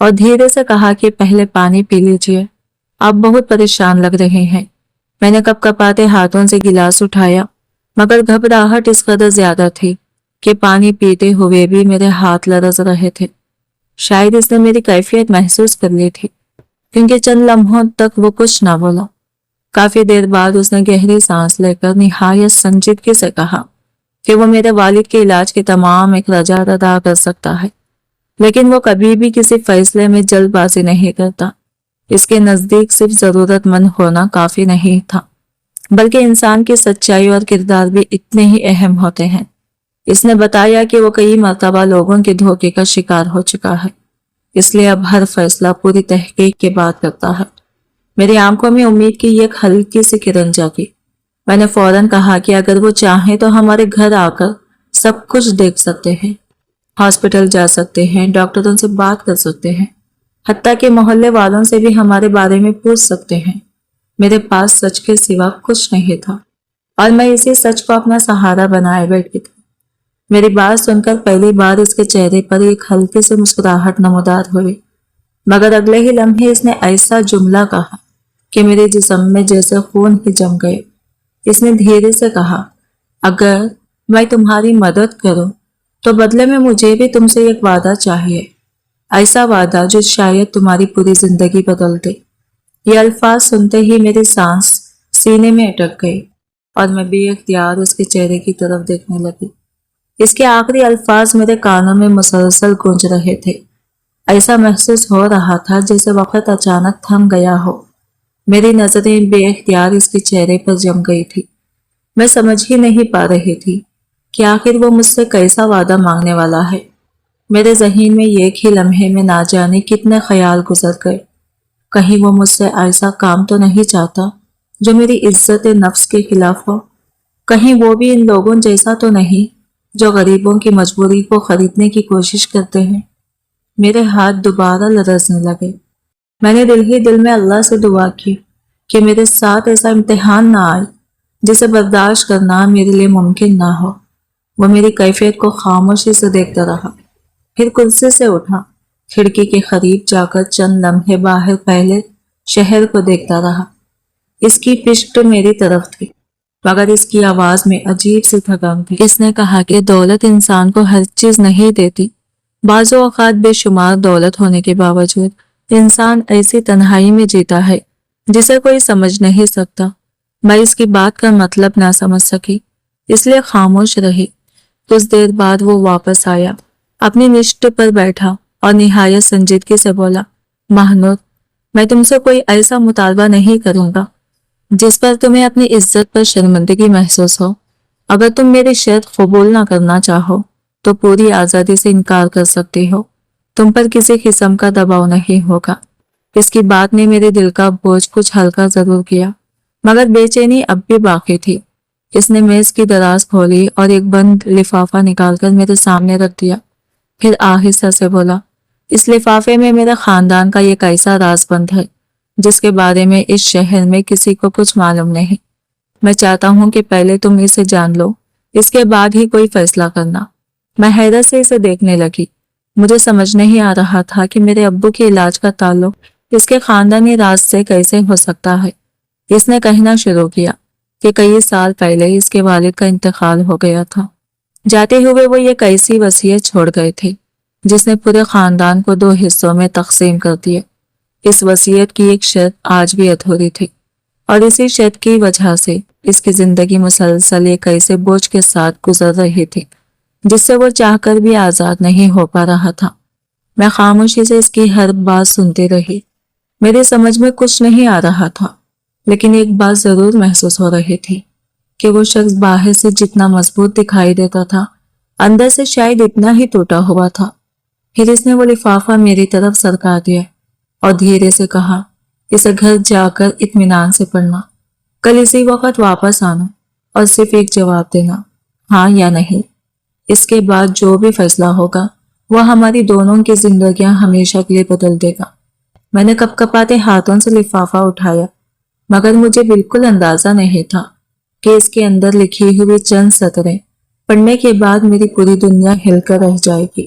اور دھیرے سے کہا کہ پہلے پانی پی لیجئے، آپ بہت پریشان لگ رہے ہیں۔ میں نے کپ کپاتے ہاتھوں سے گلاس اٹھایا، مگر گھبراہٹ اس قدر زیادہ تھی کہ پانی پیتے ہوئے بھی میرے ہاتھ لرز رہے تھے۔ شاید اس نے میری کیفیت محسوس کر لی تھی، کیونکہ چند لمحوں تک وہ کچھ نہ بولا۔ کافی دیر بعد اس نے گہری سانس لے کر نہایت سنجیدگی سے کہا کہ وہ میرے والد کے علاج کے تمام اخراجات ادا کر سکتا ہے، لیکن وہ کبھی بھی کسی فیصلے میں جلد بازی نہیں کرتا۔ اس کے نزدیک صرف ضرورت مند ہونا کافی نہیں تھا، بلکہ انسان کی سچائی اور کردار بھی اتنے ہی اہم ہوتے ہیں۔ اس نے بتایا کہ وہ کئی مرتبہ لوگوں کے دھوکے کا شکار ہو چکا ہے، اس لیے اب ہر فیصلہ پوری تحقیق کے بعد کرتا ہے۔ میری آنکھوں میں امید کی ایک ہلکی سی کرن جاگی۔ میں نے فوراً کہا کہ اگر وہ چاہیں تو ہمارے گھر آ کر سب کچھ دیکھ سکتے ہیں، ہاسپٹل جا سکتے ہیں، ڈاکٹروں سے بات کر سکتے ہیں، حتیٰ کہ محلے والوں سے بھی ہمارے بارے میں پوچھ سکتے ہیں۔ میرے پاس سچ کے سوا کچھ نہیں تھا، اور میں اسی سچ کو اپنا سہارا بنائے بیٹھی تھی۔ میری بات سن کر پہلی بار اس کے چہرے پر ایک ہلکی سے مسکراہٹ نمودار ہوئی، مگر اگلے ہی لمحے اس نے ایسا جملہ کہا کہ میرے جسم میں جیسے خون ہی جم گئے۔ اس نے دھیرے سے کہا، اگر میں تمہاری مدد کروں تو بدلے میں مجھے بھی تم سے ایک وعدہ چاہیے، ایسا وعدہ جو شاید تمہاری پوری زندگی بدل دے۔ یہ الفاظ سنتے ہی میری سانس سینے میں اٹک گئی اور میں بے اختیار اس کے چہرے کی طرف دیکھنے لگی۔ اس کے آخری الفاظ میرے کانوں میں مسلسل گونج رہے تھے۔ ایسا محسوس ہو رہا تھا جیسے وقت اچانک تھم گیا ہو۔ میری نظریں بے اختیار اس کے چہرے پر جم گئی تھی۔ میں سمجھ ہی نہیں پا رہی تھی کہ آخر وہ مجھ سے کیسا وعدہ مانگنے والا ہے۔ میرے ذہن میں ایک ہی لمحے میں نہ جانے کتنے خیال گزر گئے۔ کہیں وہ مجھ سے ایسا کام تو نہیں چاہتا جو میری عزت نفس کے خلاف ہو؟ کہیں وہ بھی ان لوگوں جیسا تو نہیں جو غریبوں کی مجبوری کو خریدنے کی کوشش کرتے ہیں؟ میرے ہاتھ دوبارہ لرزنے لگے۔ میں نے دل ہی دل میں اللہ سے دعا کی کہ میرے ساتھ ایسا امتحان نہ آئے جسے برداشت کرنا میرے لیے ممکن نہ ہو۔ وہ میری کیفیت کو خاموشی سے دیکھتا رہا، پھر کرسی سے اٹھا، کھڑکی کے قریب جا کر چند لمحے باہر پھیلے شہر کو دیکھتا رہا۔ اس کی پشت میری طرف تھی، مگر اس کی آواز میں عجیب سی تھکن تھی۔ اس نے کہا کہ دولت انسان کو ہر چیز نہیں دیتی۔ بعض اوقات بے شمار دولت ہونے کے باوجود انسان ایسی تنہائی میں جیتا ہے جسے کوئی سمجھ نہیں سکتا۔ میں اس کی بات کا مطلب نہ سمجھ سکی، اس لیے خاموش رہی۔ کچھ دیر بعد وہ واپس آیا، اپنی نشست پر بیٹھا اور نہایت سنجیدگی سے بولا، مہنور، میں تم سے کوئی ایسا مطالبہ نہیں کروں گا جس پر تمہیں اپنی عزت پر شرمندگی محسوس ہو۔ اگر تم میری شرط قبول نہ کرنا چاہو تو پوری آزادی سے انکار کر سکتے ہو، تم پر کسی قسم کا دباؤ نہیں ہوگا۔ اس کی بات نے میرے دل کا بوجھ کچھ ہلکا ضرور کیا، مگر بے چینی اب بھی باقی تھی۔ اس نے میز کی دراز کھولی اور ایک بند لفافہ نکال کر میرے سامنے رکھ دیا، پھر آہستہ سے بولا، اس لفافے میں میرے خاندان کا ایک ایسا راز بند ہے جس کے بارے میں اس شہر میں کسی کو کچھ معلوم نہیں۔ میں چاہتا ہوں کہ پہلے تم اسے جان لو، اس کے بعد ہی کوئی فیصلہ کرنا۔ میں حیرت سے اسے دیکھنے لگی۔ مجھے سمجھ نہیں آ رہا تھا کہ میرے ابو کے علاج کا تعلق اس کے خاندانی راز سے کیسے ہو سکتا ہے۔ اس نے کہنا شروع کیا کہ کئی سال پہلے اس کے والد کا انتقال ہو گیا تھا۔ جاتے ہوئے وہ ایک ایسی وصیت چھوڑ گئے تھے جس نے پورے خاندان کو 2 حصوں میں تقسیم کر دیا۔ اس وصیت کی ایک شرط آج بھی ادھوری تھی، اور اسی شرط کی وجہ سے اس کی زندگی مسلسل ایک ایسے بوجھ کے ساتھ گزر رہی تھی جس سے وہ چاہ کر بھی آزاد نہیں ہو پا رہا تھا۔ میں خاموشی سے اس کی ہر بات سنتی رہی۔ میرے سمجھ میں کچھ نہیں آ رہا تھا، لیکن ایک بات ضرور محسوس ہو رہی تھی کہ وہ شخص باہر سے جتنا مضبوط دکھائی دیتا تھا، اندر سے شاید اتنا ہی ٹوٹا ہوا تھا۔ پھر اس نے وہ لفافہ میری طرف سرکا دیا اور دھیرے سے کہا، اسے گھر جا کر اطمینان سے پڑھنا، کل اسی وقت واپس آنا اور صرف ایک جواب دینا، ہاں یا نہیں۔ اس کے بعد جو بھی فیصلہ ہوگا وہ ہماری دونوں کی زندگیاں ہمیشہ کے لیے بدل دے گا۔ میں نے کپ کپاتے ہاتھوں سے لفافہ اٹھایا، مگر مجھے بالکل اندازہ نہیں تھا کہ اس کے اندر لکھی ہوئی چند سطریں پڑھنے کے بعد میری پوری دنیا ہل کر رہ جائے گی۔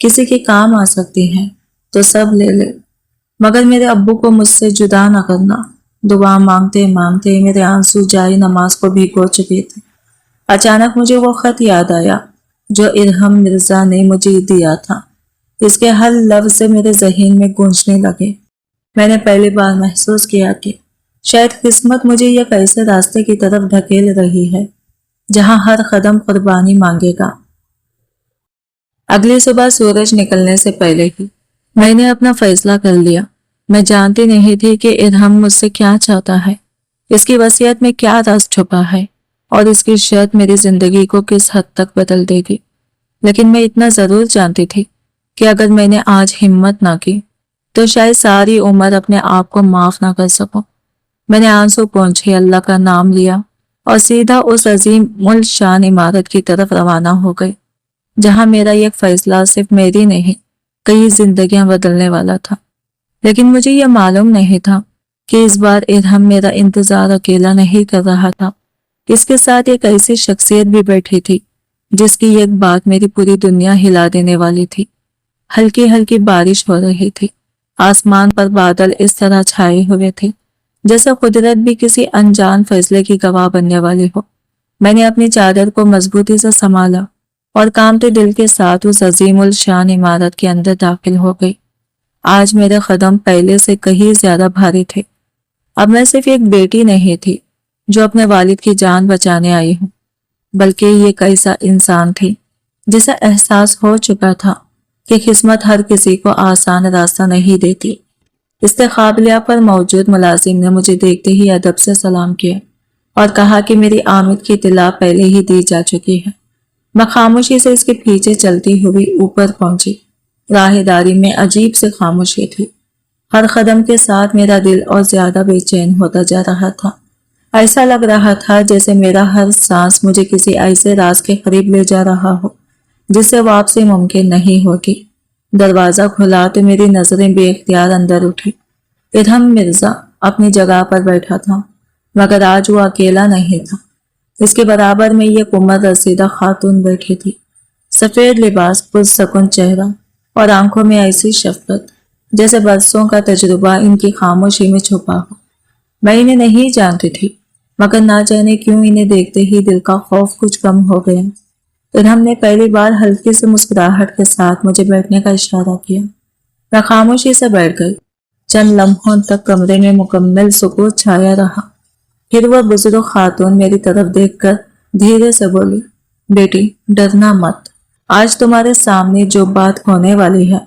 کسی کے کام آ سکتی ہیں تو سب لے لے، مگر میرے ابو کو مجھ سے جدا نہ کرنا۔ دعا مانگتے مانگتے میرے آنسو جاری نماز کو بھگو چکے تھے۔ اچانک مجھے وہ خط یاد آیا جو ارحم مرزا نے مجھے دیا تھا۔ اس کے ہر لفظ سے میرے ذہن میں گونجنے لگے۔ میں نے پہلی بار محسوس کیا کہ شاید قسمت مجھے ایک ایسے راستے کی طرف دھکیل رہی ہے جہاں ہر قدم قربانی مانگے گا۔ اگلی صبح سورج نکلنے سے پہلے ہی میں نے اپنا فیصلہ کر لیا۔ میں جانتی نہیں تھی کہ ارحم مجھ سے کیا چاہتا ہے، اس کی وصیت میں کیا راز چھپا ہے، اور اس کی شرط میری زندگی کو کس حد تک بدل دے گی۔ لیکن میں اتنا ضرور جانتی تھی کہ اگر میں نے آج ہمت نہ کی تو شاید ساری عمر اپنے آپ کو معاف نہ کر سکوں۔ میں نے آنسو پونچھے اللہ کا نام لیا اور سیدھا اس عظیم الشان عمارت کی طرف روانہ ہو گئی جہاں میرا ایک فیصلہ صرف میری نہیں کئی زندگیاں بدلنے والا تھا۔ لیکن مجھے یہ معلوم نہیں تھا کہ اس بار ارحم میرا انتظار اکیلا نہیں کر رہا تھا۔ اس کے ساتھ ایک ایسی شخصیت بھی بیٹھی تھی جس کی ایک بات میری پوری دنیا ہلا دینے والی تھی۔ ہلکی ہلکی بارش ہو رہی تھی، آسمان پر بادل اس طرح چھائے ہوئے تھے جیسے قدرت بھی کسی انجان فیصلے کی گواہ بننے والی ہو۔ میں نے اپنی چادر کو مضبوطی سے سنبھالا اور کانپتے دل کے ساتھ اس عظیم الشان عمارت کے اندر داخل ہو گئی۔ آج میرے قدم پہلے سے کہیں زیادہ بھاری تھے۔ اب میں صرف ایک بیٹی نہیں تھی جو اپنے والد کی جان بچانے آئی ہوں، بلکہ یہ ایک ایسا انسان تھی جسے احساس ہو چکا تھا کہ قسمت ہر کسی کو آسان راستہ نہیں دیتی۔ استقبالیہ پر موجود ملازم نے مجھے دیکھتے ہی ادب سے سلام کیا اور کہا کہ میری آمد کی اطلاع پہلے ہی دی جا چکی ہے۔ میں خاموشی سے اس کے پیچھے چلتی ہوئی اوپر پہنچی۔ راہداری میں عجیب سے خاموشی تھی۔ ہر قدم کے ساتھ میرا دل اور زیادہ بے چین ہوتا جا رہا تھا۔ ایسا لگ رہا تھا جیسے میرا ہر سانس مجھے کسی ایسے راز کے قریب لے جا رہا ہو جس سے واپسی ممکن نہیں ہوگی۔ دروازہ کھلا تو میری نظریں بے اختیار اندر اٹھی۔ ارحم مرزا اپنی جگہ پر بیٹھا تھا، مگر آج وہ اکیلا نہیں تھا۔ اس کے برابر میں ایک عمر رسیدہ خاتون بیٹھی تھی، سفید لباس، پرسکون چہرہ اور آنکھوں میں ایسی شفقت جیسے برسوں کا تجربہ ان کی خاموشی میں چھپا ہو۔ میں انہیں نہیں جانتی تھی، مگر نہ جانے کیوں انہیں دیکھتے ہی دل کا خوف کچھ کم ہو گیا۔ ارحم نے پہلی بار ہلکی سے مسکراہٹ کے ساتھ مجھے بیٹھنے کا اشارہ کیا۔ میں خاموشی سے بیٹھ گئی۔ چند لمحوں تک کمرے میں مکمل سکوت چھایا رہا۔ پھر وہ بزرگ خاتون میری طرف دیکھ کر دھیرے سے بولی، بیٹی ڈرنا مت، آج تمہارے سامنے جو بات ہونے والی ہے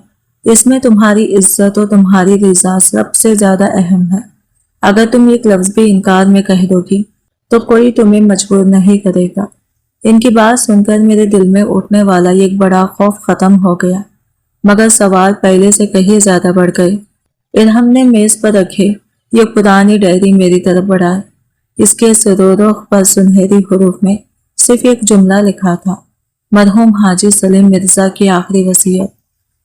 اس میں تمہاری عزت اور تمہاری رضا سب سے زیادہ اہم ہے۔ اگر تم ایک لفظ بھی انکار میں کہہ دو گی تو کوئی تمہیں مجبور نہیں کرے گا۔ ان کی بات سن کر میرے دل میں اٹھنے والا ایک بڑا خوف ختم ہو گیا، مگر سوال پہلے سے کہیں زیادہ بڑھ گئے۔ ارحم نے میز پر رکھے یہ پرانی ڈائری میری طرف بڑھائی۔ اس کے سرورخ پر سنہری حروف میں صرف ایک جملہ لکھا تھا، مرحوم حاجی سلیم مرزا کی آخری وصیت۔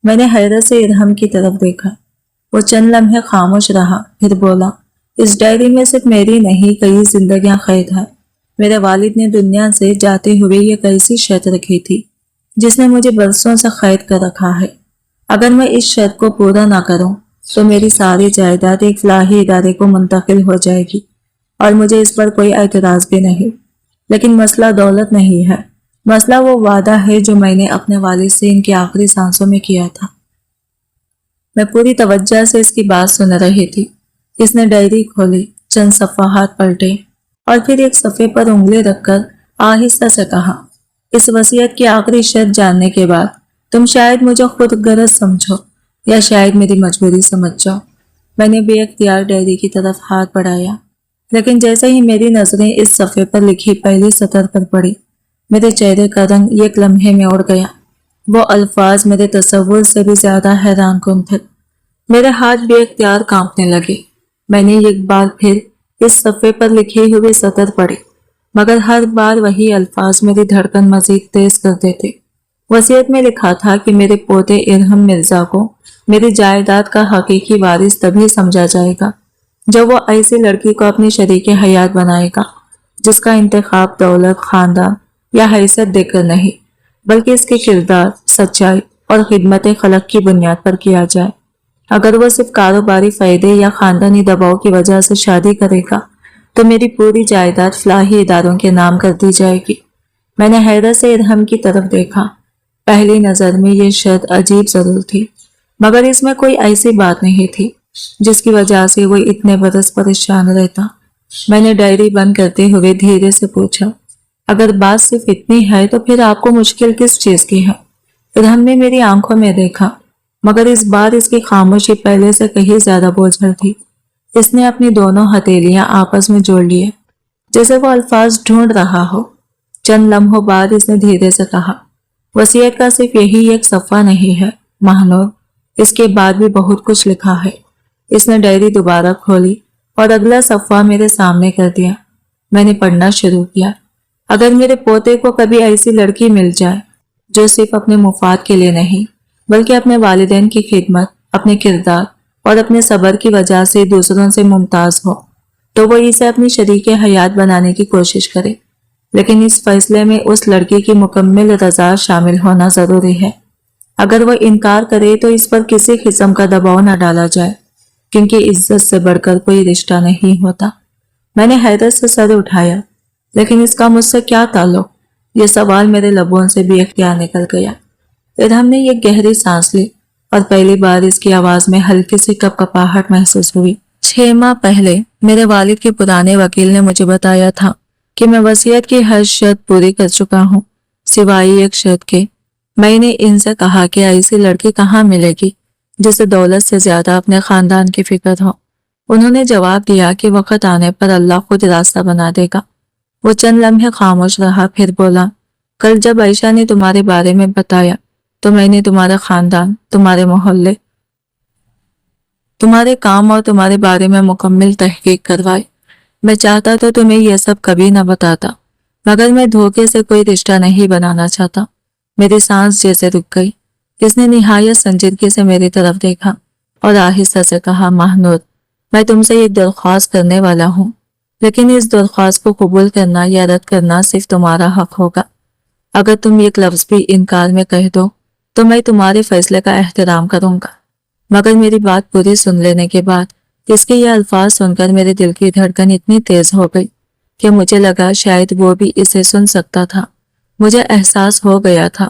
میں نے حیرت سے ارحم کی طرف دیکھا۔ وہ چند لمحے خاموش رہا، پھر بولا، اس ڈائری میں صرف میری نہیں کئی زندگیاں قید ہیں۔ میرے والد نے دنیا سے جاتے ہوئے ایک ایسی شرط رکھی تھی جس نے مجھے برسوں سے قید کر رکھا ہے۔ اگر میں اس شرط کو پورا نہ کروں تو میری ساری جائیداد ایک فلاحی ادارے کو منتقل ہو جائے گی، اور مجھے اس پر کوئی اعتراض بھی نہیں۔ لیکن مسئلہ دولت نہیں ہے، مسئلہ وہ وعدہ ہے جو میں نے اپنے والد سے ان کی آخری سانسوں میں کیا تھا۔ میں پوری توجہ سے اس کی بات سن رہی تھی۔ اس نے ڈائری کھولی، چند صفحات پلٹے اور پھر ایک صفحے پر انگلی رکھ کر آہستہ سے کہا، اس وصیت کی آخری شرط جاننے کے بعد تم شاید مجھے خود غرض سمجھو یا شاید میری مجبوری سمجھ جاؤ۔ میں نے بے اختیار ڈائری کی طرف ہاتھ بڑھایا، لیکن جیسے ہی میری نظریں اس صفحے پر لکھی پہلی سطر پر پڑی، میرے چہرے کا رنگ ایک لمحے میں اڑ گیا۔ وہ الفاظ میرے تصور سے بھی زیادہ حیران کن تھے۔ میرے ہاتھ بے اختیار کانپنے لگے۔ میں نے ایک بار پھر اس صفحے پر لکھی ہوئی سطر پڑھی، مگر ہر بار وہی الفاظ میری دھڑکن مزید تیز کر دیتے۔ وصیت میں لکھا تھا کہ میرے پوتے ارحم مرزا کو میری جائیداد کا حقیقی وارث تبھی سمجھا جائے گا جب وہ ایسی لڑکی کو اپنی شریک حیات بنائے گا جس کا انتخاب دولت، خاندان یا حیثیت دے کر نہیں، بلکہ اس کے کردار، سچائی اور خدمت خلق کی بنیاد پر کیا جائے۔ اگر وہ صرف کاروباری فائدے یا خاندانی دباؤ کی وجہ سے شادی کرے گا تو میری پوری جائیداد فلاحی اداروں کے نام کر دی جائے گی۔ میں نے حیرت سے ادھم کی طرف دیکھا۔ پہلی نظر میں یہ شرط عجیب ضرور تھی، مگر اس میں کوئی ایسی بات نہیں تھی جس کی وجہ سے وہ اتنے برس پریشان رہتا۔ میں نے ڈائری بند کرتے ہوئے دھیرے سے پوچھا، اگر بات صرف اتنی ہے تو پھر آپ کو مشکل کس چیز کی ہے؟ ادھم نے میری آنکھوں میں دیکھا، مگر اس بار اس کی خاموشی پہلے سے کہیں زیادہ بوجھل تھی۔ اس نے اپنی دونوں ہتھیلیاں آپس میں جوڑ لیے جیسے وہ الفاظ ڈھونڈ رہا ہو۔ چند لمحوں بعد اس نے دھیرے سے کہا، وصیت کا صرف یہی ایک صفحہ نہیں ہے مہنور، اس کے بعد بھی بہت کچھ لکھا ہے۔ اس نے ڈائری دوبارہ کھولی اور اگلا صفحہ میرے سامنے کر دیا۔ میں نے پڑھنا شروع کیا، اگر میرے پوتے کو کبھی ایسی لڑکی مل جائے جو صرف اپنے مفاد کے لیے نہیں بلکہ اپنے والدین کی خدمت، اپنے کردار اور اپنے صبر کی وجہ سے دوسروں سے ممتاز ہو تو وہ اسے اپنی شریک حیات بنانے کی کوشش کرے، لیکن اس فیصلے میں اس لڑکی کی مکمل رضا شامل ہونا ضروری ہے۔ اگر وہ انکار کرے تو اس پر کسی قسم کا دباؤ نہ ڈالا جائے، کیونکہ عزت سے بڑھ کر کوئی رشتہ نہیں ہوتا۔ میں نے حیرت سے سر اٹھایا، لیکن اس کا مجھ سے کیا تعلق؟ یہ سوال میرے لبوں سے بھی اختیار نکل گیا۔ پھر ہم نے ایک گہری سانس لی اور پہلی بار اس کی آواز میں ہلکی سی کپکپاہٹ محسوس ہوئی۔ 6 ماہ پہلے میرے والد کے پرانے وکیل نے مجھے بتایا تھا کہ میں وصیت کی ہر شرط پوری کر چکا ہوں سوائے ایک شرط کے۔ میں نے ان سے کہا کہ ایسی لڑکی کہاں ملے گی جسے دولت سے زیادہ اپنے خاندان کی فکر ہو۔ انہوں نے جواب دیا کہ وقت آنے پر اللہ خود راستہ بنا دے گا۔ وہ چند لمحے خاموش رہا، پھر بولا، کل جب عائشہ نے تمہارے بارے میں بتایا تو میں نے تمہارے خاندان، تمہارے محلے، تمہارے کام اور تمہارے بارے میں مکمل تحقیق کروائی۔ میں چاہتا تو تمہیں یہ سب کبھی نہ بتاتا، مگر میں دھوکے سے کوئی رشتہ نہیں بنانا چاہتا۔ میری سانس جیسے رک گئی۔ اس نے نہایت سنجیدگی سے میری طرف دیکھا اور آہستہ سے کہا، مہنور، میں تم سے ایک درخواست کرنے والا ہوں، لیکن اس درخواست کو قبول کرنا یا رد کرنا صرف تمہارا حق ہوگا۔ اگر تم ایک لفظ بھی انکار میں کہہ دو تو میں تمہارے فیصلے کا احترام کروں گا۔ مگر میری بات پوری سن لینے کے بعد اس کے یہ الفاظ سن کر میرے دل کی دھڑکن اتنی تیز ہو گئی کہ مجھے لگا شاید وہ بھی اسے سن سکتا تھا۔ مجھے احساس ہو گیا تھا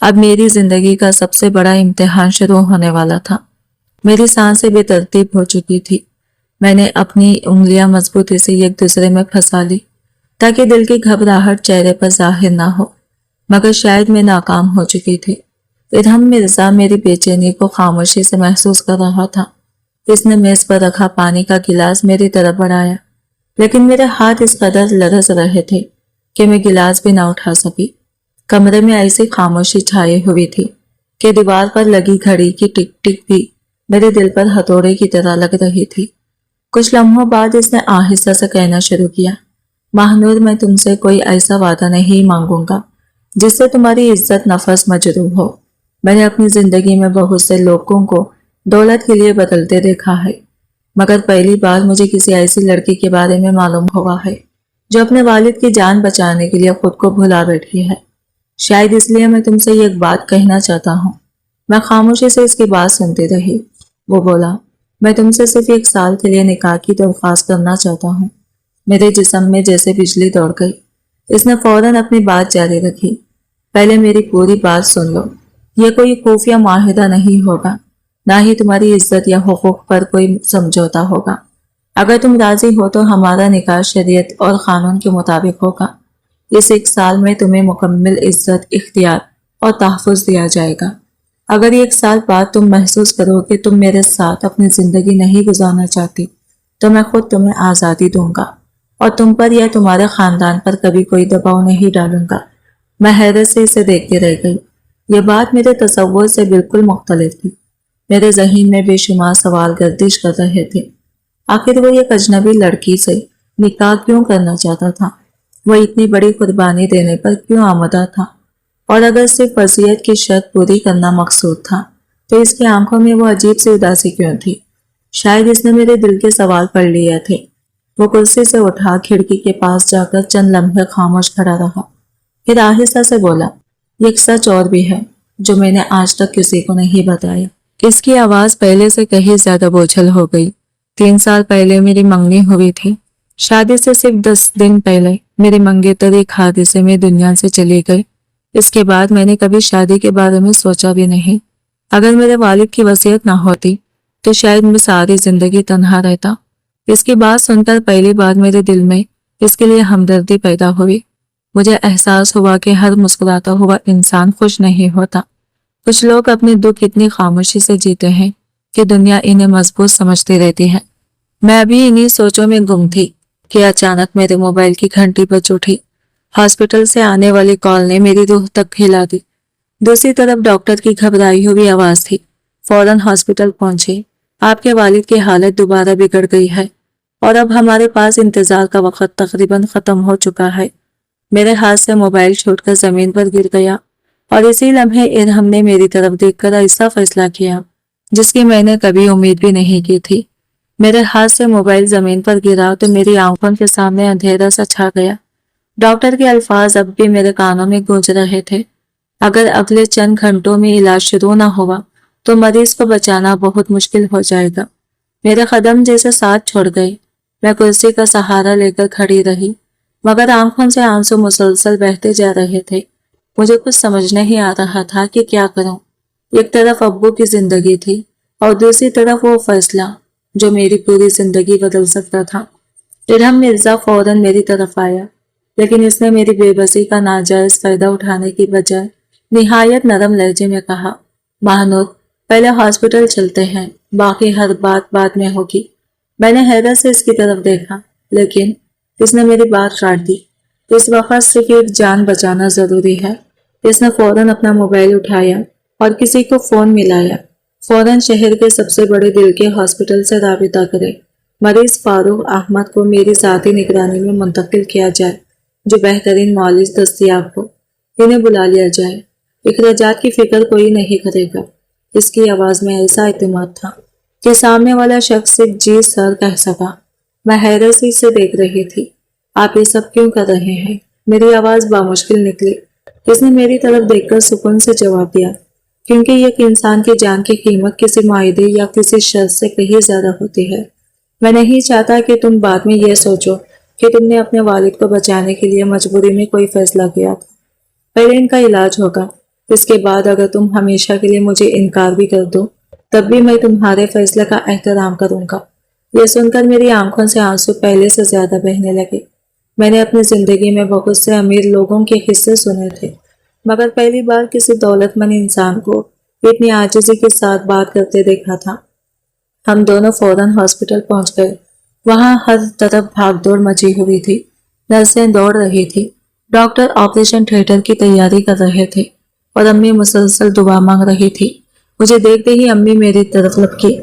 اب میری زندگی کا سب سے بڑا امتحان شروع ہونے والا تھا۔ میری سانسیں بے ترتیب ہو چکی تھی۔ میں نے اپنی انگلیاں مضبوطی سے ایک دوسرے میں پھنسا لی تاکہ دل کی گھبراہٹ چہرے پر ظاہر نہ ہو، مگر شاید میں ناکام ہو چکی تھی۔ ادھم مرزا میری بے چینی کو خاموشی سے محسوس کر رہا تھا۔ اس نے میز پر رکھا پانی کا گلاس میری طرف بڑھایا، لیکن میرے ہاتھ اس قدر لرز رہے تھے کہ میں گلاس بھی نہ اٹھا سکی۔ کمرے میں ایسی خاموشی چھائی ہوئی تھی کہ دیوار پر لگی گھڑی کی ٹک ٹک بھی میرے دل پر ہتھوڑے کی طرح لگ رہی تھی۔ کچھ لمحوں بعد اس نے آہستہ سے کہنا شروع کیا، مہنور، میں تم سے کوئی ایسا وعدہ نہیں مانگوں گا جس سے تمہاری عزت نفس مجروح ہو۔ میں نے اپنی زندگی میں بہت سے لوگوں کو دولت کے لیے بدلتے دیکھا ہے، مگر پہلی بار مجھے کسی ایسی لڑکی کے بارے میں معلوم ہوا ہے جو اپنے والد کی جان بچانے کے لیے خود کو بھلا بیٹھی ہے۔ شاید اس لیے میں تم سے ایک بات کہنا چاہتا ہوں۔ میں خاموشی سے اس کی بات سنتی رہی۔ وہ بولا، میں تم سے صرف 1 سال کے لیے نکاح کی درخواست کرنا چاہتا ہوں۔ میرے جسم میں جیسے بجلی دوڑ گئی۔ اس نے فوراً اپنی بات جاری رکھی، پہلے میری پوری بات سن لو۔ یہ کوئی خفیہ معاہدہ نہیں ہوگا، نہ ہی تمہاری عزت یا حقوق پر کوئی سمجھوتا ہوگا۔ اگر تم راضی ہو تو ہمارا نکاح شریعت اور قانون کے مطابق ہوگا۔ اس 1 سال میں تمہیں مکمل عزت، اختیار اور تحفظ دیا جائے گا۔ اگر 1 سال بعد تم محسوس کرو کہ تم میرے ساتھ اپنی زندگی نہیں گزارنا چاہتی تو میں خود تمہیں آزادی دوں گا اور تم پر یا تمہارے خاندان پر کبھی کوئی دباؤ نہیں ڈالوں گا۔ میں حیرت سے اسے دیکھتی رہ گئی۔ یہ بات میرے تصور سے بالکل مختلف تھی۔ میرے ذہن میں بے شمار سوال گردش کر رہے تھے۔ آخر وہ ایک اجنبی لڑکی سے نکاح کیوں کرنا چاہتا تھا؟ وہ اتنی بڑی قربانی دینے پر کیوں آمادہ تھا؟ اور اگر صرف وصیت کی شرط پوری کرنا مقصود تھا تو اس کی آنکھوں میں وہ عجیب سی اداسی کیوں تھی؟ شاید اس نے میرے دل کے سوال پڑھ لیے تھے۔ وہ کرسی سے اٹھا کھڑکی کے پاس جا کر چند لمحے خاموش کھڑا رہا، پھر آہستہ سے بولا، ایک سچ اور بھی ہے۔ جو میں نے آج تک کسی کو نہیں بتایا۔ اس کی آواز پہلے سے کہیں زیادہ بوجھل ہو گئی۔ 3 سال پہلے میری منگنی ہوئی تھی۔ شادی سے صرف 10 دن پہلے میری منگیتر ایک حادثے میں دنیا سے چلی گئی۔ اس کے بعد میں نے کبھی شادی کے بارے میں سوچا بھی نہیں۔ اگر میرے والد کی وصیت نہ ہوتی تو شاید میں ساری زندگی تنہا رہتا۔ اس کی بات سن کر پہلی بار میرے دل میں اس کے لیے ہمدردی پیدا ہوئی۔ مجھے احساس ہوا کہ ہر مسکراتا ہوا انسان خوش نہیں ہوتا۔ کچھ لوگ اپنے دکھ اتنی خاموشی سے جیتے ہیں کہ دنیا انہیں مضبوط سمجھتی رہتی ہے۔ میں ابھی انہی سوچوں میں گم تھی کہ اچانک میرے موبائل کی گھنٹی بج اٹھی۔ ہاسپٹل سے آنے والی کال نے میری روح تک ہلا دی۔ دوسری طرف ڈاکٹر کی گھبرائی ہوئی آواز تھی، فوراً ہاسپٹل پہنچے، آپ کے والد کی حالت دوبارہ بگڑ گئی ہے اور اب ہمارے پاس انتظار کا وقت تقریباً ختم ہو چکا ہے۔ میرے ہاتھ سے موبائل چھوٹ کر زمین پر گر گیا اور اسی لمحے ارہم نے میری طرف دیکھ کر ایسا فیصلہ کیا جس کی میں نے کبھی امید بھی نہیں کی تھی۔ میرے ہاتھ سے موبائل زمین پر گرا تو میری آنکھوں کے سامنے اندھیرا سا چھا گیا۔ ڈاکٹر کے الفاظ اب بھی میرے کانوں میں گونج رہے تھے، اگر اگلے چند گھنٹوں میں علاج شروع نہ ہوا تو مریض کو بچانا بہت مشکل ہو جائے گا۔ میرے قدم جیسے ساتھ چھوڑ گئے۔ میں کرسی کا سہارا لے کر کھڑی رہی، مگر آنکھوں سے آنسو مسلسل بہتے جا رہے تھے۔ مجھے کچھ سمجھ نہیں آ رہا تھا کہ کیا کروں۔ ایک طرف ابو کی زندگی تھی اور دوسری طرف وہ فیصلہ جو میری پوری زندگی بدل سکتا تھا۔ ارہم مرزا فوراً میری طرف آیا، لیکن اس نے میری بے بسی کا ناجائز فائدہ اٹھانے کی بجائے نہایت نرم لہجے میں کہا، مہنور، پہلے ہاسپٹل چلتے ہیں، باقی ہر بات بعد میں ہوگی۔ میں نے حیرت سے اس کی طرف دیکھا، لیکن اس نے میری بات کاٹ دی۔ اس وقت صرف ایک جان بچانا ضروری ہے۔ اس نے فوراً اپنا موبائل اٹھایا اور کسی کو فون ملایا، فوراً شہر کے سب سے بڑے دل کے ہاسپٹل سے رابطہ کرے، مریض فاروق احمد کو میری ذاتی نگرانی میں منتقل کیا جائے، جو بہترین معالج دستیاب ہو، انہیں بلا لیا جائے، اخراجات کی فکر کوئی نہیں کرے گا۔ اس کی آواز میں ایسا اعتماد تھا کہ سامنے والا شخص صرف جی سر کہہ سکا۔ میں حیرت سے دیکھ رہی تھی۔ آپ یہ سب کیوں کر رہے ہیں؟ میری آواز بامشکل نکلی۔ اس نے میری طرف دیکھ کر سکون سے جواب دیا، کیونکہ ایک انسان کی جان کی قیمت کسی معاہدے یا کسی شرط سے کہیں زیادہ ہوتی ہے۔ میں نہیں چاہتا کہ تم بعد میں یہ سوچو کہ تم نے اپنے والد کو بچانے کے لیے مجبوری میں کوئی فیصلہ کیا تھا۔ پہلے ان کا علاج ہوگا، اس کے بعد اگر تم ہمیشہ کے لیے مجھے انکار بھی کر دو تب بھی میں تمہارے فیصلے کا احترام کروں گا۔ یہ سن کر میری آنکھوں سے آنسو پہلے سے زیادہ بہنے لگے۔ میں نے اپنی زندگی میں بہت سے امیر لوگوں کے قصے سنے تھے، مگر پہلی بار کسی دولت مند انسان کو اتنی عاجزی کے ساتھ بات کرتے دیکھا تھا۔ ہم دونوں فوراً ہاسپٹل پہنچ گئے۔ وہاں ہر طرف بھاگ دوڑ مچی ہوئی تھی، نرسیں دوڑ رہی تھی، ڈاکٹر آپریشن تھیٹر کی تیاری کر رہے تھے اور امی مسلسل دعا مانگ رہی تھی۔ مجھے دیکھتے ہی امی میری طرف لپکی،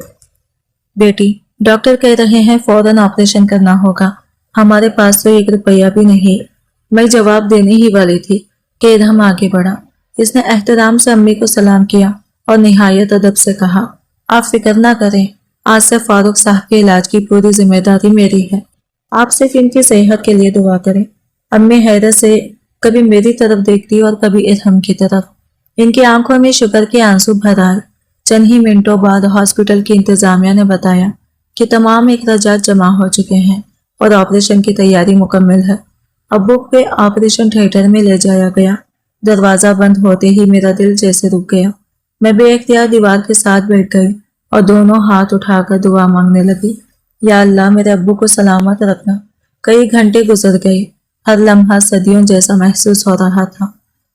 بیٹی، ڈاکٹر کہہ رہے ہیں فوراً آپریشن کرنا ہوگا، ہمارے پاس تو 1 روپیہ بھی نہیں۔ میں جواب دینے ہی والی تھی کہ ارہم آگے بڑھا۔ اس نے احترام سے امی کو سلام کیا اور نہایت ادب سے کہا، آپ فکر نہ کریں، آج سے فاروق صاحب کے علاج کی پوری ذمہ داری میری ہے، آپ صرف ان کی صحت کے لیے دعا کریں۔ امی حیرت سے کبھی میری طرف دیکھتی اور کبھی ارہم کی طرف۔ ان کی آنکھوں میں شکر کے آنسو بھر آئے۔ چند ہی منٹوں بعد ہاسپٹل کی انتظامیہ نے بتایا کہ تمام اخراجات جمع ہو چکے ہیں اور آپریشن کی تیاری مکمل ہے۔ ابو کو آپریشن تھیٹر میں لے جایا گیا۔ دروازہ بند ہوتے ہی میرا دل جیسے رک گیا۔ میں بے اختیار دیوار کے ساتھ بیٹھ گئی اور دونوں ہاتھ اٹھا کر دعا مانگنے لگی، یا اللہ میرے ابو کو سلامت رکھنا۔ کئی گھنٹے گزر گئے، ہر لمحہ صدیوں جیسا محسوس ہو رہا تھا۔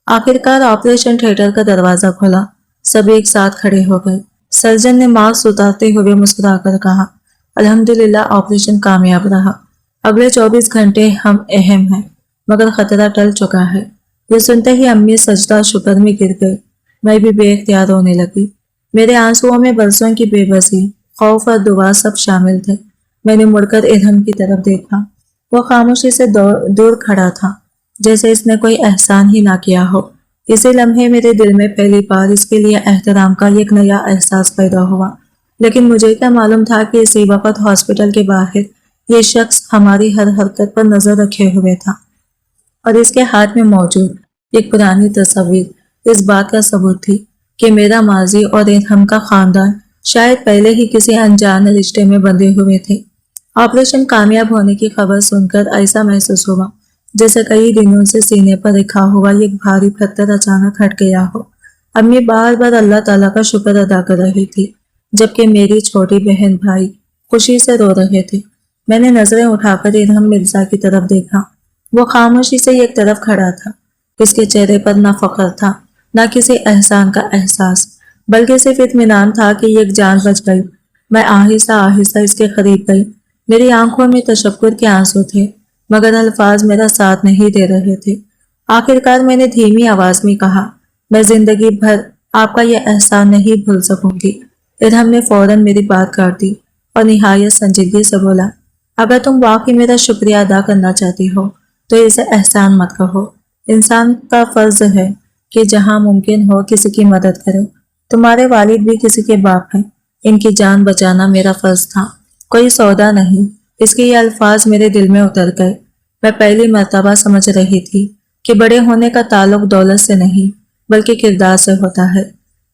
آخرکار آپریشن تھیٹر کا دروازہ کھلا، سب ایک ساتھ کھڑے ہو گئے۔ سرجن نے ماسک اتارتے ہوئے مسکرا کر کہا، الحمدللہ آپریشن کامیاب رہا۔ اگلے 24 گھنٹے ہم اہم ہیں، مگر خطرہ ٹل چکا ہے۔ یہ سنتے ہی امی سجدہ شکر میں گر گئے۔ میں بھی بے اختیار رونے لگی۔ میرے آنسوؤں میں برسوں کی بے بسی، خوف اور دعا سب شامل تھے۔ میں نے مڑ کر ارہم کی طرف دیکھا۔ وہ خاموشی سے دور کھڑا تھا، جیسے اس نے کوئی احسان ہی نہ کیا ہو۔ اسی لمحے میرے دل میں پہلی بار اس کے لیے احترام کا ایک نیا احساس پیدا ہوا، لیکن مجھے کیا معلوم تھا کہ اسی وقت ہاسپٹل کے باہر یہ شخص ہماری ہر حرکت پر نظر رکھے ہوئے تھا، اور اس کے ہاتھ میں موجود ایک پرانی تصویر اس بات کا ثبوت تھی کہ میرا ماضی اور ادھم کا خاندان شاید پہلے ہی کسی انجان رشتے میں بندھے ہوئے تھے۔ آپریشن کامیاب ہونے کی خبر سن کر ایسا محسوس ہوا جیسے کئی دنوں سے سینے پر رکھا ہوا ایک بھاری پتھر اچانک ہٹ گیا ہو۔ امی بار بار اللہ تعالیٰ کا شکر ادا کر رہی تھی، جبکہ میری چھوٹی بہن بھائی خوشی سے رو رہے تھے۔ میں نے نظریں اٹھا کر ادھم مرزا کی طرف دیکھا۔ وہ خاموشی سے ایک طرف کھڑا تھا۔ اس کے چہرے پر نہ فخر تھا، نہ کسی احسان کا احساس، بلکہ صرف اطمینان تھا کہ ایک جان بچ گئی۔ میں آہستہ آہستہ اس کے قریب گئی۔ میری آنکھوں میں تشکر کے آنسو تھے، مگر الفاظ میرا ساتھ نہیں دے رہے تھے۔ آخرکار میں نے دھیمی آواز میں کہا، میں زندگی بھر آپ کا یہ احسان نہیں بھول سکوں گی۔ ادھم نے فوراً میری بات کاٹ دی اور نہایت سنجیدگی سے بولا، اگر تم واقعی میرا شکریہ ادا کرنا چاہتی ہو تو اسے احسان مت کہو۔ انسان کا فرض ہے کہ جہاں ممکن ہو کسی کی مدد کرے۔ تمہارے والد بھی کسی کے باپ ہیں، ان کی جان بچانا میرا فرض تھا، کوئی سودا نہیں۔ اس کے یہ الفاظ میرے دل میں اتر گئے۔ میں پہلی مرتبہ سمجھ رہی تھی کہ بڑے ہونے کا تعلق دولت سے نہیں بلکہ کردار سے ہوتا ہے۔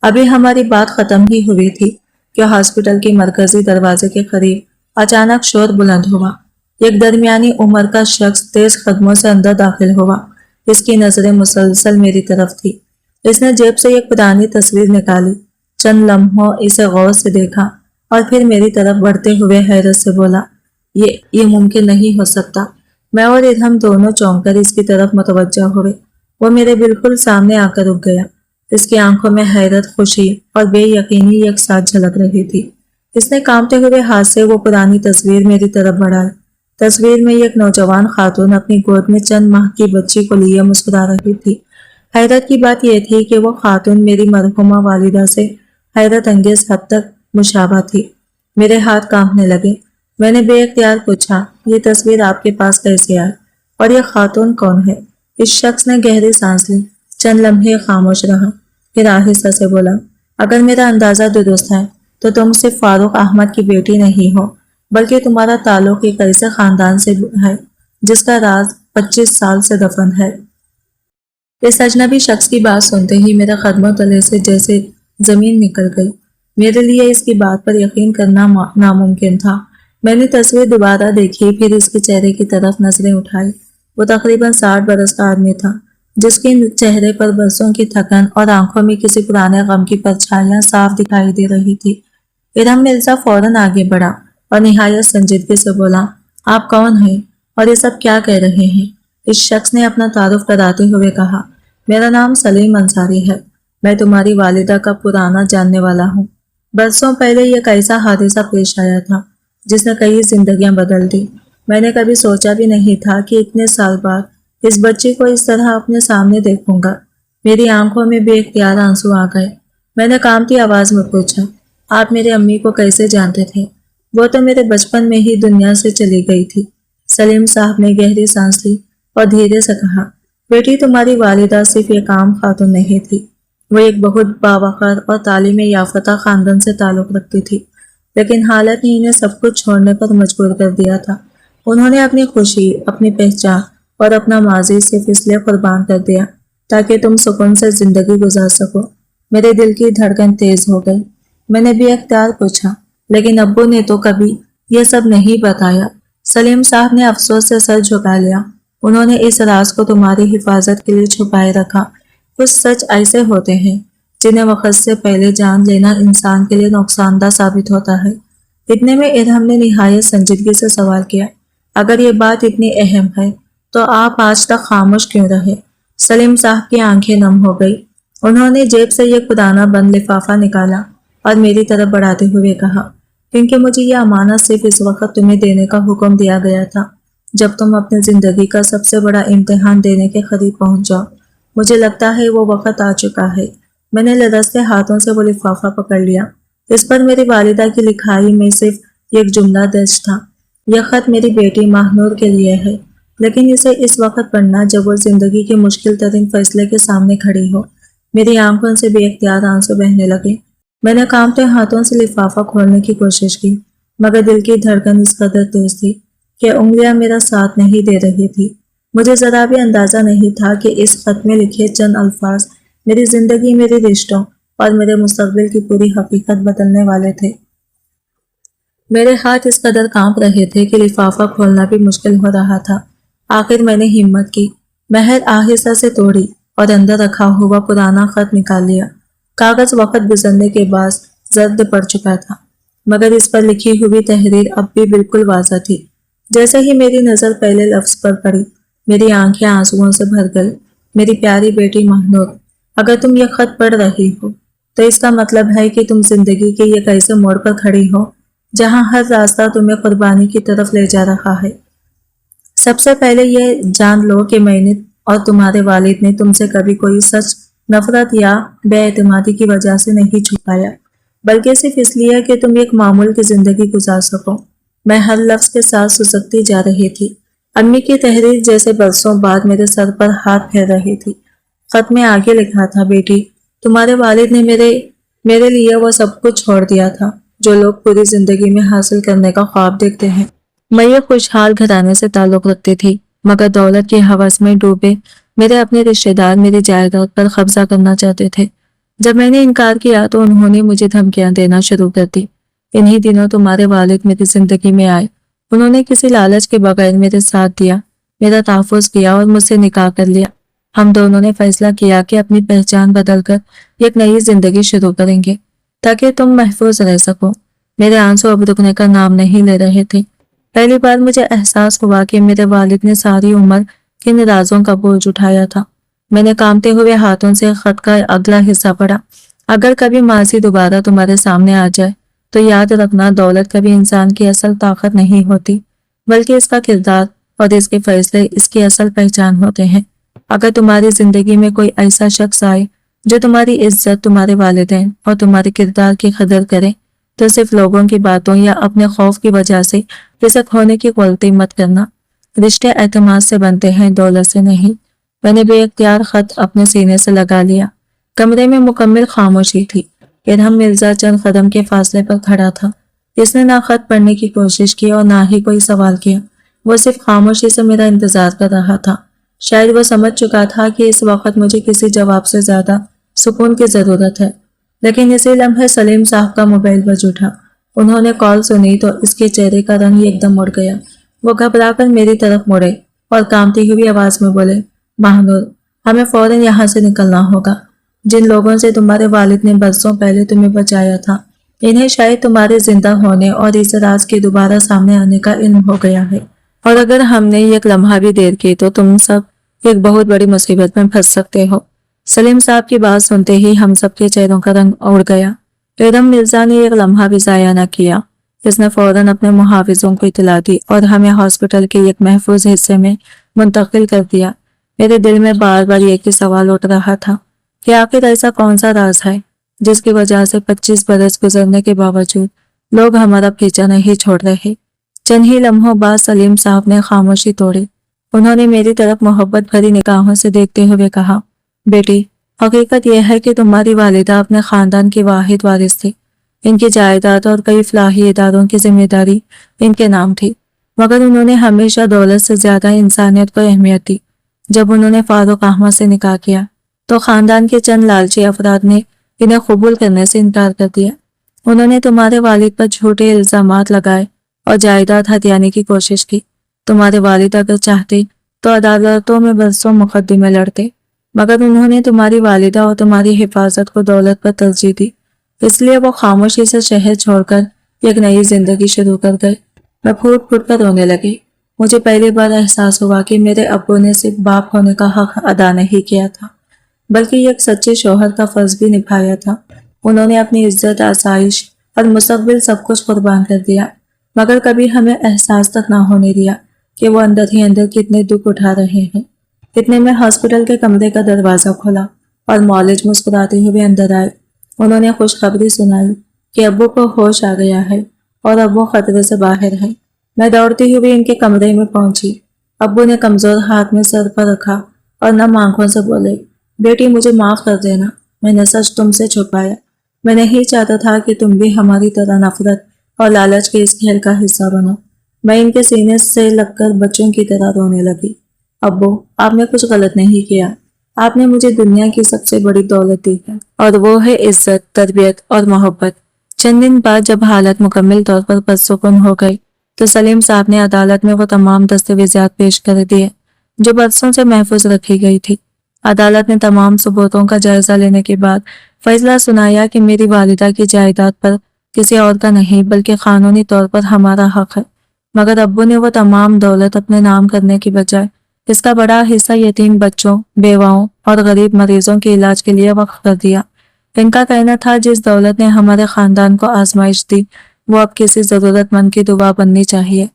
ابھی ہماری بات ختم ہی ہوئی تھی کہ ہاسپٹل کے مرکزی دروازے کے قریب اچانک شور بلند ہوا۔ ایک درمیانی عمر کا شخص تیز قدموں سے اندر داخل ہوا۔ اس کی نظریں مسلسل میری طرف تھی۔ اس نے جیب سے ایک پرانی تصویر نکالی، چند لمحوں اسے غور سے دیکھا اور پھر میری طرف بڑھتے ہوئے حیرت سے بولا، یہ ممکن نہیں ہو سکتا۔ میں اور ادھم دونوں چونک کر اس کی طرف متوجہ ہوئے۔ وہ میرے بالکل سامنے آ کر رک گیا۔ اس کی آنکھوں میں حیرت، خوشی اور بے یقینی ایک ساتھ جھلک رہی تھی۔ اس نے کانپتے ہوئے ہاتھ سے وہ پرانی تصویر میری طرف بڑھائی۔ تصویر میں ایک نوجوان خاتون اپنی گود میں چند ماہ کی بچی کو لیے مسکرا رہی تھی۔ حیرت کی بات یہ تھی کہ وہ خاتون میری مرحومہ والدہ سے حیرت انگیز حد تک مشابہ تھی۔ میرے ہاتھ کانپنے لگے۔ میں نے بے اختیار پوچھا، یہ تصویر آپ کے پاس کیسے آئی اور یہ خاتون کون ہے؟ اس شخص نے گہری سانس لی، چند لمحے خاموش رہا، پھر آہستہ سے بولا، اگر میرا اندازہ درست ہے تو تم صرف فاروق احمد کی بیٹی نہیں ہو بلکہ تمہارا تعلق ایک ایسے خاندان سے ہے جس کا راز 25 سال سے دفن ہے۔ اس اجنبی شخص کی بات سنتے ہی میرے قدموں تلے سے جیسے زمین نکل گئی۔ میرے لیے اس کی بات پر یقین کرنا ناممکن تھا۔ میں نے تصویر دوبارہ دیکھی، پھر اس کے چہرے کی طرف نظریں اٹھائی۔ وہ تقریباً 60 برس کا آدمی تھا، جس کے چہرے پر برسوں کی تھکن اور آنکھوں میں کسی پرانے غم کی پرچھائیاں صاف دکھائی دے رہی تھی۔ ادھم مرزا فوراً آگے بڑھا اور نہایت سنجیدگی سے بولا، آپ کون ہیں اور یہ سب کیا کہہ رہے ہیں؟ اس شخص نے اپنا تعارف کراتے ہوئے کہا، میرا نام سلیم انصاری ہے، میں تمہاری والدہ کا پرانا جاننے والا ہوں۔ برسوں پہلے ایک ایسا حادثہ پیش آیا تھا جس نے کئی زندگیاں بدل دی۔ میں نے کبھی سوچا بھی نہیں تھا کہ اتنے سال بعد اس بچی کو اس طرح اپنے سامنے دیکھوں گا۔ میری آنکھوں میں بے اختیار آنسو آ گئے۔ میں نے کانپتی آواز میں پوچھا، آپ میرے امی کو کیسے جانتے تھے؟ وہ تو میرے بچپن میں ہی دنیا سے چلی گئی تھی۔ سلیم صاحب نے گہری سانس لی اور دھیرے سے کہا، بیٹی تمہاری والدہ صرف ایک عام خاتون نہیں تھی، وہ ایک بہت باوقار اور تعلیم یافتہ خاندان سے تعلق رکھتی تھی، لیکن حالت نے انہیں سب کچھ چھوڑنے پر مجبور کر دیا تھا۔ انہوں نے اپنی خوشی، اپنی پہچان اور اپنا ماضی صرف اس لیے قربان کر دیا تاکہ تم سکون سے زندگی گزار سکو۔ میرے دل کی دھڑکن تیز ہو گئی۔ میں نے بے اختیار پوچھا، لیکن ابو نے تو کبھی یہ سب نہیں بتایا۔ سلیم صاحب نے افسوس سے سر جھکا لیا۔ انہوں نے اس راز کو تمہاری حفاظت کے لیے چھپائے رکھا۔ کچھ سچ ایسے ہوتے ہیں جنہیں وقت سے پہلے جان لینا انسان کے لیے نقصان دہ ثابت ہوتا ہے۔ اتنے میں ادھم نے نہایت سنجیدگی سے سوال کیا، اگر یہ بات اتنی اہم ہے تو آپ آج تک خاموش کیوں رہے؟ سلیم صاحب کی آنکھیں نم ہو گئی۔ انہوں نے جیب سے ایک پرانا بند لفافہ نکالا اور میری طرف بڑھاتے ہوئے کہا، کیونکہ مجھے یہ امانت صرف اس وقت تمہیں دینے کا حکم دیا گیا تھا جب تم اپنی زندگی کا سب سے بڑا امتحان دینے کے قریب پہنچ جاؤ۔ مجھے لگتا ہے وہ وقت آ چکا ہے۔ میں نے لرزتے ہاتھوں سے وہ لفافہ پکڑ لیا۔ اس پر میری والدہ کی لکھائی میں صرف ایک جملہ درج تھا، یہ خط میری بیٹی ماہنور کے لیے ہے، لیکن اسے اس وقت پڑھنا جب وہ زندگی کے مشکل ترین فیصلے کے سامنے کھڑی ہو۔ میری آنکھوں سے بے اختیار آنسو بہنے لگے۔ میں نے کانپتے ہاتھوں سے لفافہ کھولنے کی کوشش کی، مگر دل کی دھڑکن اس قدر تیز تھی کہ انگلیاں میرا ساتھ نہیں دے رہی تھی۔ مجھے ذرا بھی اندازہ نہیں تھا کہ اس خط میں لکھے چند الفاظ میری زندگی، میرے رشتوں اور میرے مستقبل کی پوری حقیقت بدلنے والے تھے۔ میرے ہاتھ اس قدر کانپ رہے تھے کہ لفافہ کھولنا بھی مشکل ہو رہا تھا۔ آخر میں نے ہمت کی، مہر آہستہ سے توڑی اور اندر رکھا ہوا پرانا خط نکال لیا۔ کاغذ وقت گزرنے کے بعد زرد پڑ چکا تھا، مگر اس پر لکھی ہوئی تحریر اب بھی بالکل واضح تھی۔ جیسے ہی میری نظر پہلے لفظ پر پڑی، میری آنکھیں آنسوؤں سے بھر گئی۔ میری پیاری بیٹی مہنور، اگر تم یہ خط پڑھ رہی ہو تو اس کا مطلب ہے کہ تم زندگی کے ایک ایسے موڑ پر کھڑی ہو جہاں ہر راستہ تمہیں قربانی کی طرف لے جا رہا ہے۔ سب سے پہلے یہ جان لو کہ میں نے اور تمہارے والد نے تم سے کبھی کوئی سچ نفرت یا بے اعتمادی کی وجہ سے نہیں چھپایا، بلکہ صرف اس لیے کہ تم ایک معمول کی زندگی گزار سکو۔ میں ہر لفظ کے ساتھ سسکتی جا رہی تھی۔ امی کی تحریر جیسے برسوں بعد میرے سر پر ہاتھ پھیر رہی تھی۔ خط میں آگے لکھا تھا، بیٹی، تمہارے والد نے میرے لیے وہ سب کچھ چھوڑ دیا تھا جو لوگ پوری زندگی میں حاصل کرنے کا خواب دیکھتے ہیں۔ میں یہ خوشحال گھرانے سے تعلق رکھتی تھی، مگر دولت کی ہوس میں ڈوبے میرے اپنے رشتہ دار میری جائیداد پر قبضہ کرنا چاہتے تھے۔ جب میں نے انکار کیا تو انہوں نے مجھے دھمکیاں دینا شروع کر دی۔ انہی دنوں تمہارے والد میری زندگی میں آئے۔ انہوں نے کسی لالچ کے بغیر میرے ساتھ دیا، میرا تحفظ کیا اور مجھ سے نکاح کر لیا۔ ہم دونوں نے فیصلہ کیا کہ اپنی پہچان بدل کر ایک نئی زندگی شروع کریں گے تاکہ تم محفوظ رہ سکو۔ میرے آنسو اب رکنے کا نام نہیں لے رہے تھے۔ پہلی بار مجھے احساس ہوا کہ میرے والد نے ساری عمر کن رازوں کا بوجھ اٹھایا تھا۔ میں نے کانپتے ہوئے ہاتھوں سے خط کا اگلا حصہ پڑھا۔ اگر کبھی ماضی دوبارہ تمہارے سامنے آ جائے تو یاد رکھنا، دولت کبھی انسان کی اصل طاقت نہیں ہوتی، بلکہ اس کا کردار اور اس کے فیصلے اس کی اصل پہچان ہوتے ہیں۔ اگر تمہاری زندگی میں کوئی ایسا شخص آئے جو تمہاری عزت، تمہارے والدین اور تمہارے کردار کی قدر کرے تو صرف لوگوں کی باتوں یا اپنے خوف کی وجہ سے اسے کھونے کی غلطی مت کرنا۔ رشتے اعتماد سے بنتے ہیں، دولت سے نہیں۔ میں نے بے اختیار خط اپنے سینے سے لگا لیا۔ کمرے میں مکمل خاموشی تھی۔ ارحم مرزا چند قدم کے فاصلے پر کھڑا تھا۔ اس نے نہ خط پڑھنے کی کوشش کی اور نہ ہی کوئی سوال کیا۔ وہ صرف خاموشی سے میرا انتظار کر رہا تھا۔ شاید وہ سمجھ چکا تھا کہ اس وقت مجھے کسی جواب سے زیادہ سکون کی ضرورت ہے۔ لیکن اسی لمحے سلیم صاحب کا موبائل بج اٹھا۔ انہوں نے کال سنی تو اس کے چہرے کا رنگ ایک دم اڑ گیا۔ وہ گھبرا کر میری طرف مڑے اور کانپتی ہوئی آواز میں بولے، مہنور، ہمیں فوراً یہاں سے نکلنا ہوگا۔ جن لوگوں سے تمہارے والد نے برسوں پہلے تمہیں بچایا تھا، انہیں شاید تمہارے زندہ ہونے اور اس راز کے دوبارہ سامنے آنے کا علم ہو گیا ہے، اور اگر ہم نے ایک لمحہ بھی دیر کی تو تم سب ایک بہت بڑی مصیبت میں پھنس سکتے ہو۔ سلیم صاحب کی بات سنتے ہی ہم سب کے چہروں کا رنگ اڑ گیا۔ ارحم مرزا نے ایک لمحہ بھی ضائع نہ کیا۔ اس نے فوراً اپنے محافظوں کو اطلاع دی اور ہمیں ہاسپٹل کے ایک محفوظ حصے میں منتقل کر دیا۔ میرے دل میں بار بار ایک ہی سوال اٹھ رہا تھا کہ آخر ایسا کون سا راز ہے جس کی وجہ سے 25 برس گزرنے کے باوجود لوگ ہمارا پیچھا نہیں چھوڑ رہے۔ چند ہی لمحوں بعد سلیم صاحب نے خاموشی توڑی۔ انہوں نے میری طرف محبت بھری نگاہوں سے دیکھتے ہوئے کہا، بیٹی، حقیقت یہ ہے کہ تمہاری والدہ اپنے خاندان کی واحد وارث تھی۔ ان کی جائیداد اور کئی فلاحی اداروں کی ذمہ داری ان کے نام تھی، مگر انہوں نے ہمیشہ دولت سے زیادہ انسانیت کو اہمیت دی۔ جب انہوں نے فاروق احمد سے نکاح کیا تو خاندان کے چند لالچی افراد نے انہیں قبول کرنے سے انکار کر دیا۔ انہوں نے تمہارے والد پر جھوٹے الزامات لگائے اور جائیداد ہتھیانے کی کوشش کی۔ تمہارے والد اگر چاہتے تو عدالتوں میں برسوں مقدمے لڑتے، مگر انہوں نے تمہاری والدہ اور تمہاری حفاظت کو دولت پر ترجیح دی، اس لیے وہ خاموشی سے شہر چھوڑ کر ایک نئی زندگی شروع کر گئے۔ میں پھوٹ پھوٹ کر رونے لگی۔ مجھے پہلی بار احساس ہوا کہ میرے ابو نے صرف باپ ہونے کا حق ادا نہیں کیا تھا، بلکہ ایک سچے شوہر کا فرض بھی نبھایا تھا۔ انہوں نے اپنی عزت، آسائش اور مستقبل سب کچھ قربان کر دیا، مگر کبھی ہمیں احساس تک نہ ہونے دیا کہ وہ اندر ہی اندر کتنے دکھ اٹھا رہے ہیں۔ اتنے میں ہاسپٹل کے کمرے کا دروازہ کھلا اور معالج مسکراتے ہوئے اندر آئے۔ انہوں نے خوشخبری سنائی کہ ابو کو ہوش آ گیا ہے اور اب وہ خطرے سے باہر ہے۔ میں دوڑتی ہوئی ان کے کمرے میں پہنچی۔ ابو نے کمزور ہاتھ میں سر پر رکھا اور نم آنکھوں سے بولے، بیٹی، مجھے معاف کر دینا، میں نے سچ تم سے چھپایا۔ میں نہیں چاہتا تھا کہ تم بھی ہماری طرح نفرت اور لالچ کے اس کھیل کا حصہ بنو۔ میں ان کے سینے سے لگ کر بچوں کی طرح رونے لگی۔ ابو، آپ نے کچھ غلط نہیں کیا۔ آپ نے مجھے دنیا کی سب سے بڑی دولت دی ہے اور وہ ہے عزت، تربیت اور محبت۔ چند دن بعد جب حالت مکمل طور پر پرسکون ہو گئی تو سلیم صاحب نے عدالت میں وہ تمام دستاویزات پیش کر دیے جو برسوں سے محفوظ رکھی گئی تھی۔ عدالت نے تمام ثبوتوں کا جائزہ لینے کے بعد فیصلہ سنایا کہ میری والدہ کی جائیداد پر کسی اور کا نہیں بلکہ قانونی طور پر ہمارا حق ہے، مگر ابو نے وہ تمام دولت اپنے نام کرنے کی بجائے اس کا بڑا حصہ یتیم بچوں، بیواؤں اور غریب مریضوں کے علاج کے لیے وقف کر دیا۔ ان کا کہنا تھا جس دولت نے ہمارے خاندان کو آزمائش دی وہ اب کسی ضرورت مند کی دعا بننی چاہیے۔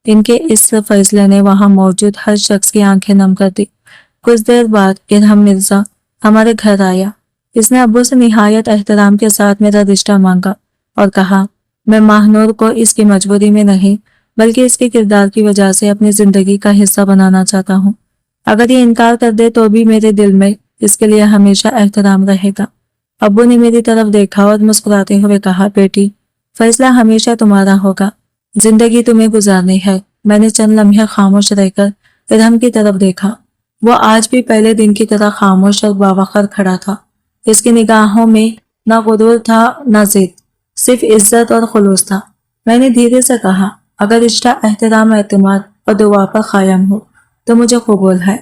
ان کے اس فیصلے نے وہاں موجود ہر شخص کی آنکھیں نم کر دی۔ کچھ دیر بعد ارحم مرزا ہمارے گھر آیا۔ اس نے ابو سے نہایت احترام کے ساتھ میرا رشتہ مانگا اور کہا میں ماہنور کو اس کی مجبوری میں نہیں بلکہ اس کے کردار کی وجہ سے اپنی زندگی کا حصہ بنانا چاہتا ہوں۔ اگر یہ انکار کر دے تو بھی میرے دل میں اس کے لیے ہمیشہ احترام رہے گا۔ ابو نے میری طرف دیکھا اور مسکراتے ہوئے کہا بیٹی، فیصلہ ہمیشہ تمہارا ہوگا، زندگی تمہیں گزارنی ہے۔ میں نے چند لمحے خاموش رہ کر ارحم کی طرف دیکھا۔ وہ آج بھی پہلے دن کی طرح خاموش اور باوقار کھڑا تھا۔ اس کی نگاہوں میں نہ غرور تھا نہ ضد، صرف عزت اور خلوص تھا۔ میں نے دھیرے سے کہا اگر رشتہ احترام، اعتماد اور دعا پر قائم ہو تو مجھے قبول ہے۔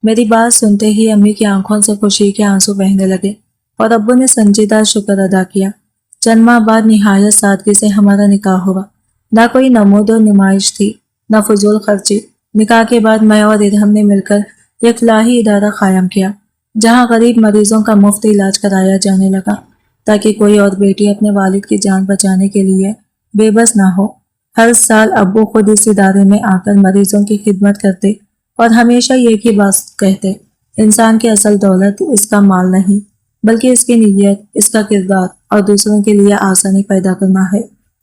میری بات سنتے ہی امی کی آنکھوں سے خوشی کے آنسو بہنے لگے اور ابو نے سنجیدہ شکر ادا کیا۔ چند ماہ بعد نہایت سادگی سے ہمارا نکاح ہوا۔ نہ کوئی نمود و نمائش تھی، نہ فضول خرچی۔ نکاح کے بعد میں اور ارحم نے مل کر ایک فلاحی ادارہ قائم کیا جہاں غریب مریضوں کا مفت علاج کرایا جانے لگا تاکہ کوئی اور بیٹی اپنے والد کی جان بچانے کے لیے بے بس نہ ہو۔ ہر سال ابو خود اس ادارے میں آ کر مریضوں کی خدمت کرتے اور ہمیشہ ایک ہی بات کہتے انسان کی اصل دولت اس کا مال نہیں بلکہ اس کی نیت، اس کا کردار اور دوسروں کے لیے آسانی پیدا کرنا ہے۔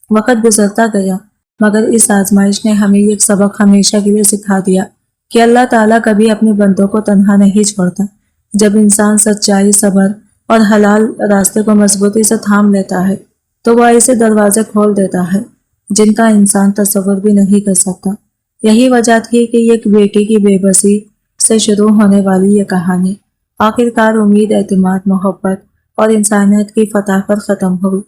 وقت گزرتا گیا مگر اس آزمائش نے ہمیں ایک سبق ہمیشہ کے لیے سکھا دیا کہ اللہ تعالیٰ کبھی اپنے بندوں کو تنہا نہیں چھوڑتا۔ جب انسان سچائی، صبر اور حلال راستے کو مضبوطی سے تھام لیتا ہے تو وہ ایسے دروازے کھول دیتا ہے جن کا انسان تصور بھی نہیں کر سکتا۔ یہی وجہ تھی کہ ایک بیٹی کی بے بسی سے شروع ہونے والی یہ کہانی آخرکار امید، اعتماد، محبت اور انسانیت کی فتح پر ختم ہوئی۔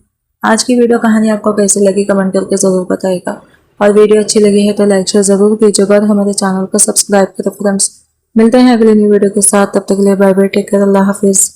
آج کی ویڈیو کہانی آپ کو کیسی لگی کمنٹ کر کے ضرور بتائے گا، اور ویڈیو اچھی لگی ہے تو لائک شیئر ضرور کیجیے گا اور ہمارے چینل کو سبسکرائب کریں۔ فرینڈس ملتے ہیں اگلی نیو ویڈیو کے ساتھ، تب تک کے لیے بائے بائے، ٹیک کیئر، اللہ حافظ۔